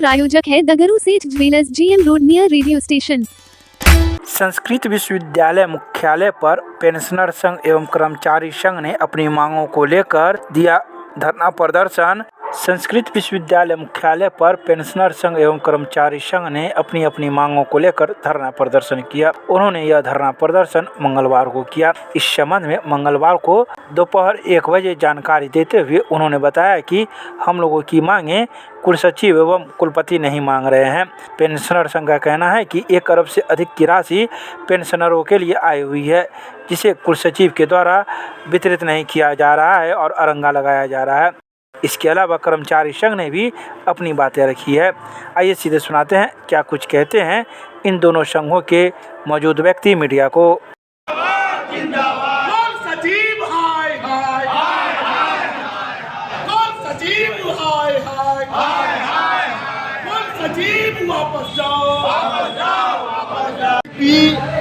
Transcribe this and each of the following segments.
प्रायोजक है दगरू सेठ jewellers, GM road near radio station. Sanskrit विश्वविद्यालय मुख्यालय पर पेंशनर संघ एवं कर्मचारी संघ ने अपनी मांगों को लेकर दिया धरना प्रदर्शन। संस्कृत विश्वविद्यालय मुख्यालय पर पेंशनर संघ एवं कर्मचारी संघ ने अपनी अपनी मांगों को लेकर धरना प्रदर्शन किया। उन्होंने यह धरना प्रदर्शन मंगलवार को किया। इस संबंध में मंगलवार को दोपहर 1 बजे जानकारी देते हुए उन्होंने बताया कि हम लोगों की मांगें कुलसचिव एवं कुलपति नहीं मांग रहे हैं। पेंशनर संघ का कहना है कि 1 अरब से अधिक की राशि पेंशनरों के लिए आई हुई है, जिसे कुलसचिव के द्वारा वितरित नहीं किया जा रहा है और अरंगा लगाया जा रहा है। इसके अलावा कर्मचारी संघ ने भी अपनी बातें रखी है। आइए सीधे सुनाते हैं क्या कुछ कहते हैं इन दोनों संघों के मौजूद व्यक्ति मीडिया को।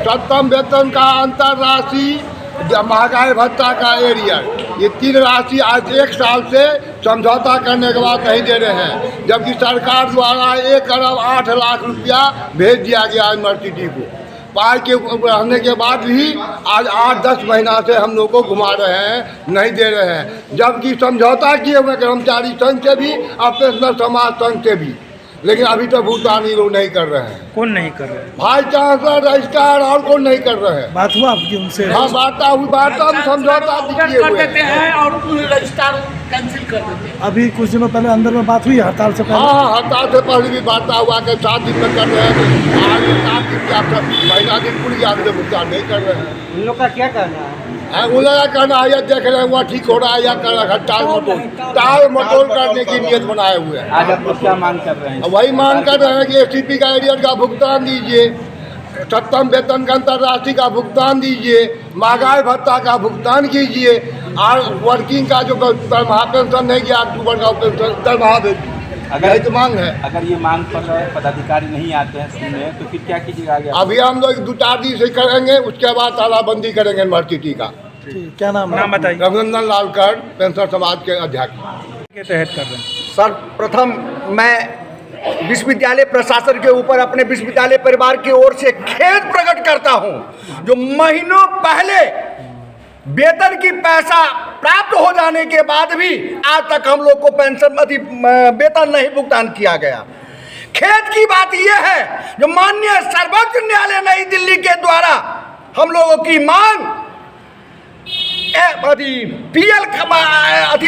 सप्तम वेतन का अंतरराशि महंगाई भत्ता का एरियर, ये 3 राशि आज 1 साल से समझौता करने के बाद नहीं दे रहे हैं, जबकि सरकार द्वारा 1 अरब 8 लाख रुपया भेज दिया गया यूनिवर्सिटी को। पाई के रहने के बाद भी आज 8-10 महीना से हम लोग को घुमा रहे हैं, नहीं दे रहे हैं, जबकि समझौता किए हुए कर्मचारी संघ से भी और पेंशनर समाज संघ से भी, लेकिन अभी तक भुगतान ये लोग नहीं कर रहे हैं। कौन नहीं कर रहे हैं? भाई चांसलर, रजिस्ट्रार और कौन नहीं कर रहे हैं। बात हुआ आपकी उनसे? हाँ, वार्ता में समझौता किए हुए हैं और रजिस्ट्रार कैंसिल कर देते हैं। अभी कुछ दिनों पहले अंदर में बात हुई हड़ताल से पहले। हाँ, हड़ताल से पहले भी वार्ता हुआ कि 7 दिन में कर रहे हैं, आज 7 दिन का महीना दिन पूरी आज में भुगतान नहीं कर रहे हैं। उन लोग का क्या कहना है? उन लोग का कहना है देख रहे हैं वह ठीक हो रहा है या कर रहा है, टाल मटोल करने की नियत बनाए हुए हैं। आज आप लोग क्या मांग कर रहे हैं? वही मांग कर रहे हैं कि STP का एरियर का भुगतान दीजिए, सप्तम वेतन का अंतरराशि का भुगतान दीजिए, महंगाई भत्ता का भुगतान कीजिए और वर्किंग का जो दरमाहा पेंशन नहीं गया अक्टूबर का पेंशन दरमाहा भेजिए। अगर तो मांग है। अगर ये मांग पर पदाधिकारी नहीं आते हैं सुनने, तो फिर क्या कीजिएगा आगे? अभी हम लोग 2-4 दिन से करेंगे, उसके बाद तालाबंदी करेंगे यूनिवर्सिटी का। क्या नाम बताइए? रघुनंदन लालकर, पेंशनर समाज के अध्यक्ष के तहत कर रहे हैं। सर्वप्रथम मैं विश्वविद्यालय प्रशासन के ऊपर अपने विश्वविद्यालय परिवार की ओर से खेद प्रकट करता हूं, जो महीनों पहले वेतन की पैसा प्राप्त हो जाने के बाद भी आज तक हम लोग को पेंशन वेतन नहीं भुगतान किया गया। खेद की बात यह है जो माननीय सर्वोच्च न्यायालय नई दिल्ली के द्वारा हम लोगों की मांग PL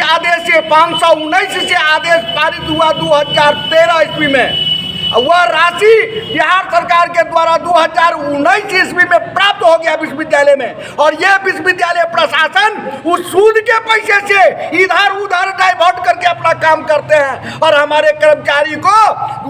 आदेश से 519 से आदेश पारित हुआ 2013 ईस्वी में, वह राशि बिहार सरकार के द्वारा 2019 ईस्वी में प्राप्त हो गया विश्वविद्यालय में, और यह विश्वविद्यालय प्रशासन उस सूद के पैसे से इधर उधर डाइवर्ट करके अपना काम करते हैं, और हमारे कर्मचारी को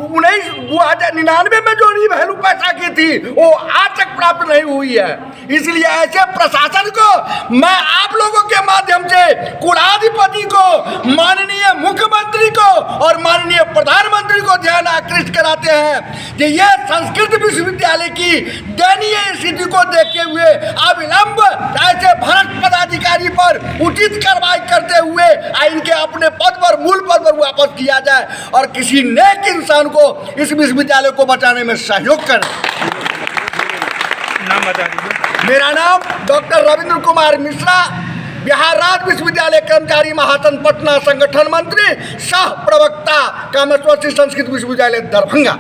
2099 में जो रिवैल्यू पैसा की थी वो आज तक प्राप्त नहीं हुई है। इसलिए ऐसे प्रशासन को मैं आप लोगों के माध्यम से कुलाधिपति को, माननीय मुख्यमंत्री को और माननीय प्रधानमंत्री को ध्यान आकृष्ट कराते हैं कि यह संस्कृत विश्वविद्यालय की दयनीय स्थिति को देखते हुए अविलंब ऐसे भ्रष्ट पदाधिकारी पर उचित कार्रवाई करते हुए इनके अपने पद पर, मूल पद पर वापस किया जाए और किसी नेक इंसान को इस विश्वविद्यालय को बचाने में सहयोग करें। नाम बता दीजिए। मेरा नाम डॉक्टर रविंद्र कुमार मिश्रा, बिहार राज्य विश्वविद्यालय कर्मचारी महासंघ पटना संगठन मंत्री, सह प्रवक्ता, कामेश्वर सिंह संस्कृत विश्वविद्यालय दरभंगा।